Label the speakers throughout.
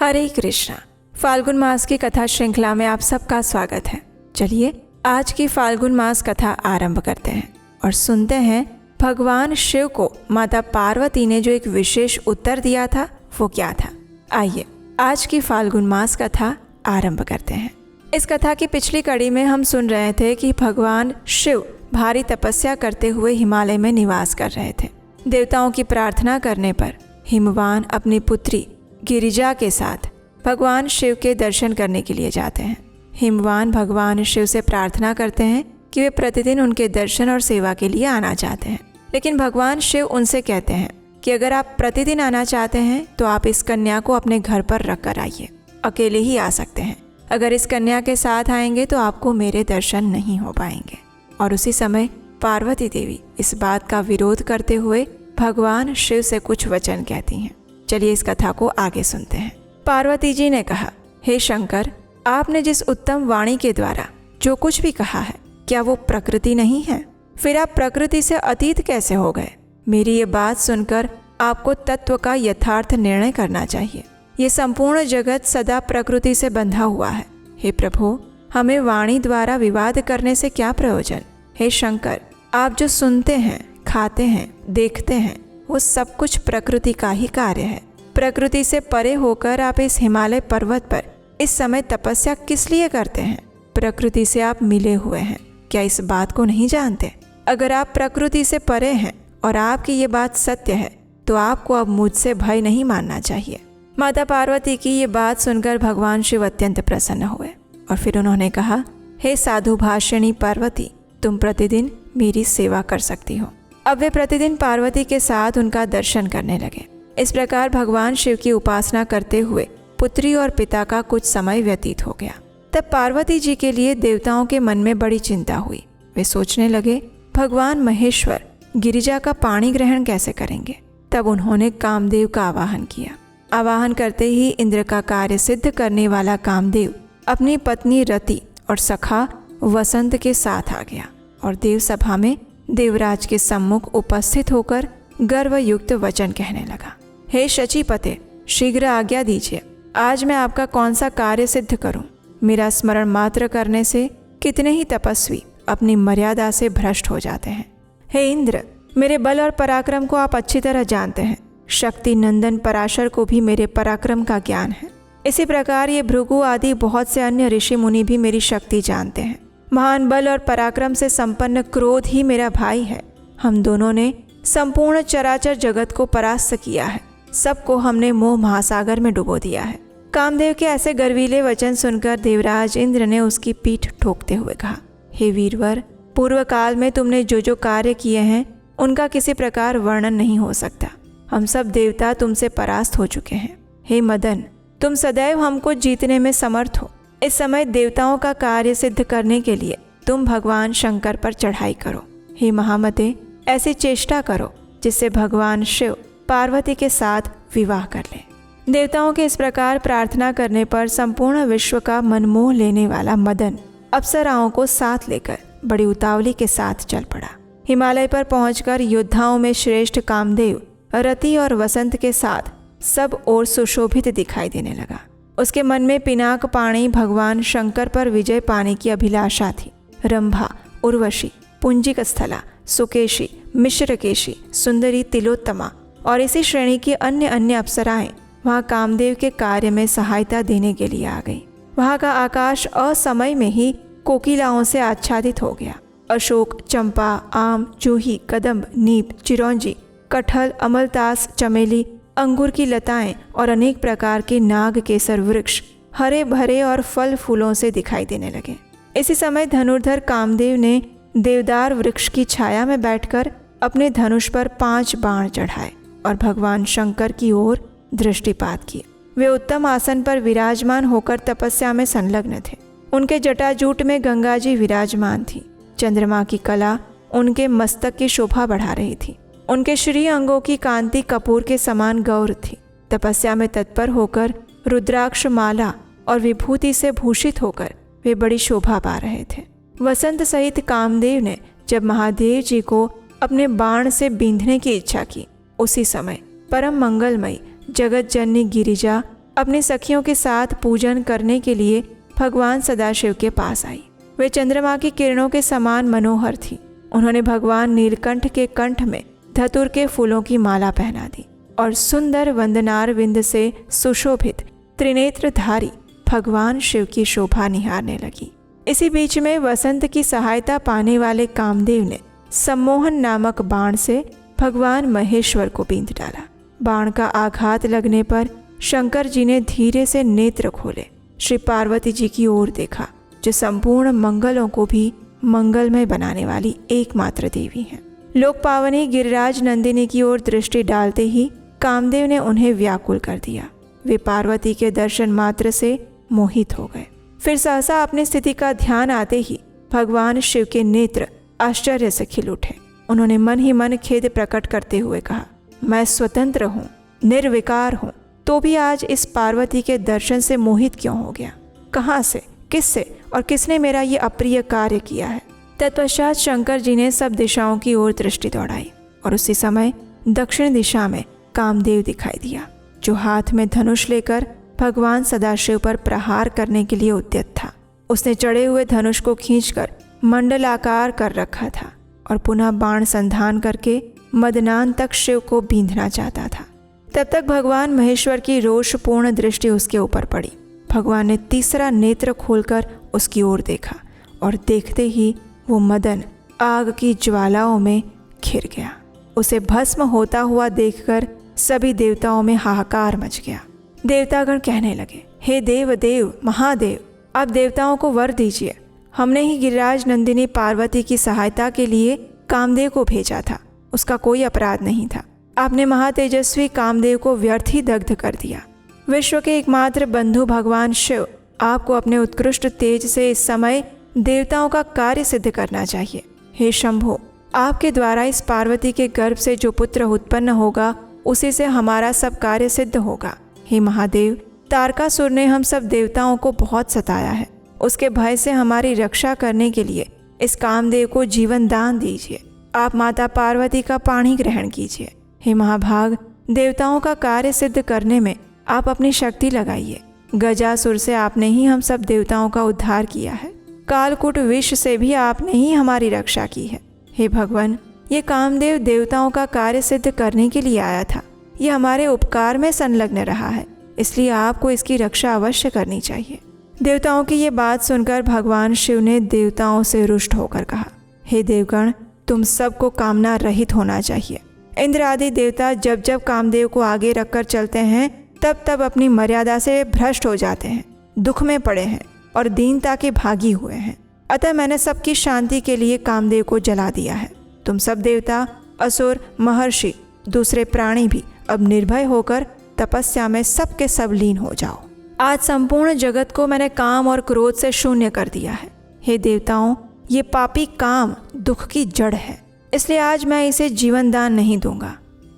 Speaker 1: हरे कृष्णा। फाल्गुन मास की कथा श्रृंखला में आप सबका स्वागत है। चलिए आज की फाल्गुन मास कथा आरंभ करते हैं और सुनते हैं भगवान शिव को माता पार्वती ने जो एक विशेष उत्तर दिया था वो क्या था। आइए आज की फाल्गुन मास कथा आरंभ करते हैं। इस कथा की पिछली कड़ी में हम सुन रहे थे कि भगवान शिव भारी तपस्या करते हुए हिमालय में निवास कर रहे थे। देवताओं की प्रार्थना करने पर हिमवान अपनी पुत्री गिरिजा के साथ भगवान शिव के दर्शन करने के लिए जाते हैं। हिमवान भगवान शिव से प्रार्थना करते हैं कि वे प्रतिदिन उनके दर्शन और सेवा के लिए आना चाहते हैं, लेकिन भगवान शिव उनसे कहते हैं कि अगर आप प्रतिदिन आना चाहते हैं तो आप इस कन्या को अपने घर पर रख कर आइए, अकेले ही आ सकते हैं। अगर इस कन्या के साथ आएंगे तो आपको मेरे दर्शन नहीं हो पाएंगे। और उसी समय पार्वती देवी इस बात का विरोध करते हुए भगवान शिव से कुछ वचन कहती हैं। चलिए इस कथा को आगे सुनते हैं। पार्वती जी ने कहा, हे शंकर, आपने जिस उत्तम वाणी के द्वारा जो कुछ भी कहा है, क्या वो प्रकृति नहीं है? फिर आप प्रकृति से अतीत कैसे हो गए? मेरी ये बात सुनकर आपको तत्व का यथार्थ निर्णय करना चाहिए। ये संपूर्ण जगत सदा प्रकृति से बंधा हुआ है। हे प्रभु, हमें वाणी द्वारा विवाद करने से क्या प्रयोजन? हे शंकर, आप जो सुनते हैं, खाते हैं, देखते हैं, वो सब कुछ प्रकृति का ही कार्य है। प्रकृति से परे होकर आप इस हिमालय पर्वत पर इस समय तपस्या किस लिए करते हैं? प्रकृति से आप मिले हुए हैं, क्या इस बात को नहीं जानते? अगर आप प्रकृति से परे हैं और आपकी ये बात सत्य है तो आपको अब मुझसे भय नहीं मानना चाहिए। माता पार्वती की ये बात सुनकर भगवान शिव अत्यंत प्रसन्न हुए और फिर उन्होंने कहा, हे साधु भाषिणी पार्वती, तुम प्रतिदिन मेरी सेवा कर सकती हो। अब वे प्रतिदिन पार्वती के साथ उनका दर्शन करने लगे। इस प्रकार भगवान शिव की उपासना करते हुए पुत्री और पिता का कुछ समय व्यतीत हो गया। तब पार्वती जी के लिए देवताओं के मन में बड़ी चिंता हुई। वे सोचने लगे, भगवान महेश्वर गिरिजा का पाणी ग्रहण कैसे करेंगे? तब उन्होंने कामदेव का आवाहन किया। आवाहन करते ही इंद्र का कार्य सिद्ध करने वाला कामदेव अपनी पत्नी रति और सखा वसंत के साथ आ गया और देव सभा में देवराज के सम्मुख उपस्थित होकर गर्वयुक्त वचन कहने लगा, हे शचीपते, शीघ्र आज्ञा दीजिए। आज मैं आपका कौन सा कार्य सिद्ध करूं? मेरा स्मरण मात्र करने से कितने ही तपस्वी अपनी मर्यादा से भ्रष्ट हो जाते हैं। हे इंद्र, मेरे बल और पराक्रम को आप अच्छी तरह जानते हैं। शक्ति नंदन पराशर को भी मेरे पराक्रम का ज्ञान है। इसी प्रकार ये भृगु आदि बहुत से अन्य ऋषि मुनि भी मेरी शक्ति जानते हैं। महान बल और पराक्रम से संपन्न क्रोध ही मेरा भाई है। हम दोनों ने संपूर्ण चराचर जगत को परास्त किया है। सबको हमने मोह महासागर में डुबो दिया है। कामदेव के ऐसे गर्वीले वचन सुनकर देवराज इंद्र ने उसकी पीठ ठोकते हुए कहा, हे वीरवर, पूर्व काल में तुमने जो जो कार्य किए हैं उनका किसी प्रकार वर्णन नहीं हो सकता। हम सब देवता तुमसे परास्त हो चुके हैं। हे मदन, तुम सदैव हमको जीतने में समर्थ हो। इस समय देवताओं का कार्य सिद्ध करने के लिए तुम भगवान शंकर पर चढ़ाई करो। हे महामते, ऐसी चेष्टा करो जिससे भगवान शिव पार्वती के साथ विवाह कर ले। देवताओं के इस प्रकार प्रार्थना करने पर संपूर्ण विश्व का मनमोह लेने वाला मदन अप्सराओं को साथ लेकर बड़ी उतावली के साथ चल पड़ा। हिमालय पर पहुंचकर योद्धाओं में श्रेष्ठ कामदेव रति और वसंत के साथ सब ओर सुशोभित दिखाई देने लगा। उसके मन में पिनाक पाणी भगवान शंकर पर विजय पाने की अभिलाषा थी। रंभा, उर्वशी, पुंजिक स्थला, सुकेशी, मिश्रकेशी, सुंदरी, तिलोत्तमा और इसी श्रेणी की अन्य अन्य अप्सराएं वहाँ कामदेव के कार्य में सहायता देने के लिए आ गई। वहाँ का आकाश असमय में ही कोकिलाओं से आच्छादित हो गया। अशोक, चंपा, आम, जूही, कदम्ब, नीप, चिरौंजी, कटहल, अमलतास, चमेली, अंगूर की लताएं और अनेक प्रकार के नाग केसर वृक्ष हरे भरे और फल फूलों से दिखाई देने लगे। इसी समय धनुर्धर कामदेव ने देवदार वृक्ष की छाया में बैठकर अपने धनुष पर 5 बाण चढ़ाए और भगवान शंकर की ओर दृष्टिपात किया। वे उत्तम आसन पर विराजमान होकर तपस्या में संलग्न थे। उनके जटाजूट में गंगा जी विराजमान थी। चंद्रमा की कला उनके मस्तक की शोभा बढ़ा रही थी। उनके श्री अंगों की कांति कपूर के समान गौर थी। तपस्या में तत्पर होकर रुद्राक्ष माला और विभूति से भूषित होकर वे बड़ी शोभा पा रहे थे। वसंत सहित कामदेव ने जब महादेव जी को अपने बाण से बींधने की इच्छा की, उसी समय परम मंगलमयी जगत जननी गिरिजा अपनी सखियों के साथ पूजन करने के लिए भगवान सदाशिव के पास आई। वे चंद्रमा की किरणों के समान मनोहर थी। उन्होंने भगवान नीलकंठ के कंठ में धतूर के फूलों की माला पहना दी और सुंदर वंदनार विंद से सुशोभित त्रिनेत्रधारी भगवान शिव की शोभा निहारने लगी। इसी बीच में वसंत की सहायता पाने वाले कामदेव ने सम्मोहन नामक बाण से भगवान महेश्वर को बींध डाला। बाण का आघात लगने पर शंकर जी ने धीरे से नेत्र खोले, श्री पार्वती जी की ओर देखा, जो संपूर्ण मंगलों को भी मंगलमय बनाने वाली एकमात्र देवी हैं। लोक पावनी गिरिराज नंदिनी की ओर दृष्टि डालते ही कामदेव ने उन्हें व्याकुल कर दिया। वे पार्वती के दर्शन मात्र से मोहित हो गए। फिर सहसा अपनी स्थिति का ध्यान आते ही भगवान शिव के नेत्र आश्चर्य से खिल उठे। उन्होंने मन ही मन खेद प्रकट करते हुए कहा, मैं स्वतंत्र हूँ, निर्विकार हूँ, तो भी आज इस पार्वती के दर्शन से मोहित क्यों हो गया? कहाँ से, किससे और किसने मेरा ये अप्रिय कार्य किया है? तत्पश्चात शंकर जी ने सब दिशाओं की ओर दृष्टि दौड़ाई और उसी समय दक्षिण दिशा में कामदेव दिखाई दिया, जो हाथ में धनुष लेकर भगवान सदाशिव पर प्रहार करने के लिए उद्यत था। उसने चढ़े हुए धनुष को खींचकर मंडलाकार कर रखा था और पुनः बाण संधान करके मदनान तक शिव को बींधना चाहता था। तब तक भगवान महेश्वर की रोषपूर्ण दृष्टि उसके ऊपर पड़ी। भगवान ने तीसरा नेत्र खोलकर उसकी ओर देखा और देखते ही वो मदन आग की ज्वालाओं में घिर गया। उसे भस्म होता हुआ देखकर सभी देवताओं में हाहाकार मच गया। देवतागण कहने लगे, हे देव महादेव, आप देवताओं को वर दीजिए। हमने ही गिरिराज नंदिनी पार्वती की सहायता के लिए कामदेव को भेजा था, उसका कोई अपराध नहीं था। आपने महातेजस्वी कामदेव को व्यर्थ ही दग्ध कर दिया। विश्व के एकमात्र बंधु भगवान शिव, आपको अपने उत्कृष्ट तेज से इस समय देवताओं का कार्य सिद्ध करना चाहिए। हे शंभो, आपके द्वारा इस पार्वती के गर्भ से जो पुत्र उत्पन्न होगा, उसी से हमारा सब कार्य सिद्ध होगा। हे महादेव, तारकासुर ने हम सब देवताओं को बहुत सताया है। उसके भय से हमारी रक्षा करने के लिए इस कामदेव को जीवन दान दीजिए। आप माता पार्वती का पाणी ग्रहण कीजिए। हे महाभाग, देवताओं का कार्य सिद्ध करने में आप अपनी शक्ति लगाइए। गजासुर से आपने ही हम सब देवताओं का उद्धार किया है। कालकूट विष से भी आपने ही हमारी रक्षा की है। हे भगवान, ये कामदेव देवताओं का कार्य सिद्ध करने के लिए आया था। ये हमारे उपकार में संलग्न रहा है, इसलिए आपको इसकी रक्षा अवश्य करनी चाहिए। देवताओं की ये बात सुनकर भगवान शिव ने देवताओं से रुष्ट होकर कहा, हे देवगण, तुम सबको कामना रहित होना चाहिए। इंद्र आदि देवता जब जब कामदेव को आगे रखकर चलते हैं, तब तब अपनी मर्यादा से भ्रष्ट हो जाते हैं, दुख में पड़े हैं और दीनता के भागी हुए हैं। अतः मैंने सबकी शांति के लिए कामदेव को जला दिया है। तुम सब देवता, असुर, महर्षि, दूसरे प्राणी भी अब निर्भय होकर तपस्या में सबके सब लीन हो जाओ। आज संपूर्ण जगत को मैंने काम और क्रोध से शून्य कर दिया है। हे देवताओं, ये पापी काम दुख की जड़ है, इसलिए आज मैं इसे जीवन दान नहीं दूंगा।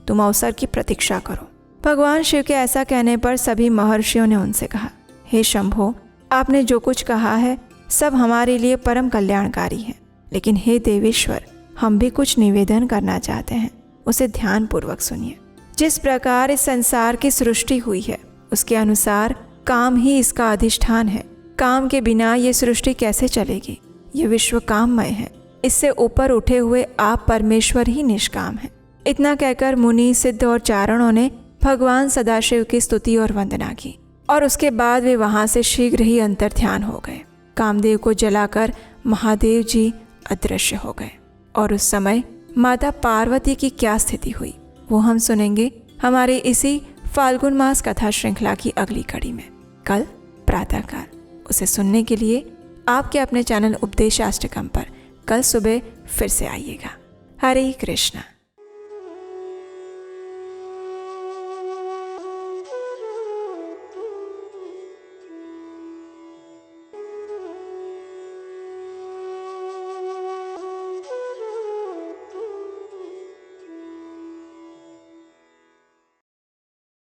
Speaker 1: तुम अवसर की प्रतीक्षा करो। भगवान शिव के ऐसा कहने पर सभी महर्षियों ने उनसे कहा, हे शंभो, आपने जो कुछ कहा है सब हमारे लिए परम कल्याणकारी है, लेकिन हे देवेश्वर, हम भी कुछ निवेदन करना चाहते हैं, उसे ध्यानपूर्वक सुनिए। जिस प्रकार इस संसार की सृष्टि हुई है, उसके अनुसार काम ही इसका अधिष्ठान है। काम के बिना ये सृष्टि कैसे चलेगी? ये विश्व काममय है। इससे ऊपर उठे हुए आप परमेश्वर ही निष्काम हैं। इतना कहकर मुनि, सिद्ध और चारणों ने भगवान सदाशिव की स्तुति और वंदना की और उसके बाद वे वहाँ से शीघ्र ही अंतर्ध्यान हो गए। कामदेव को जलाकर महादेव जी अदृश्य हो गए और उस समय माता पार्वती की क्या स्थिति हुई वो हम सुनेंगे हमारे इसी फाल्गुन मास कथा श्रृंखला की अगली कड़ी में, कल प्रातःकाल। उसे सुनने के लिए आपके अपने चैनल उपदेशाष्टकम पर कल सुबह फिर से आइएगा। हरे कृष्णा।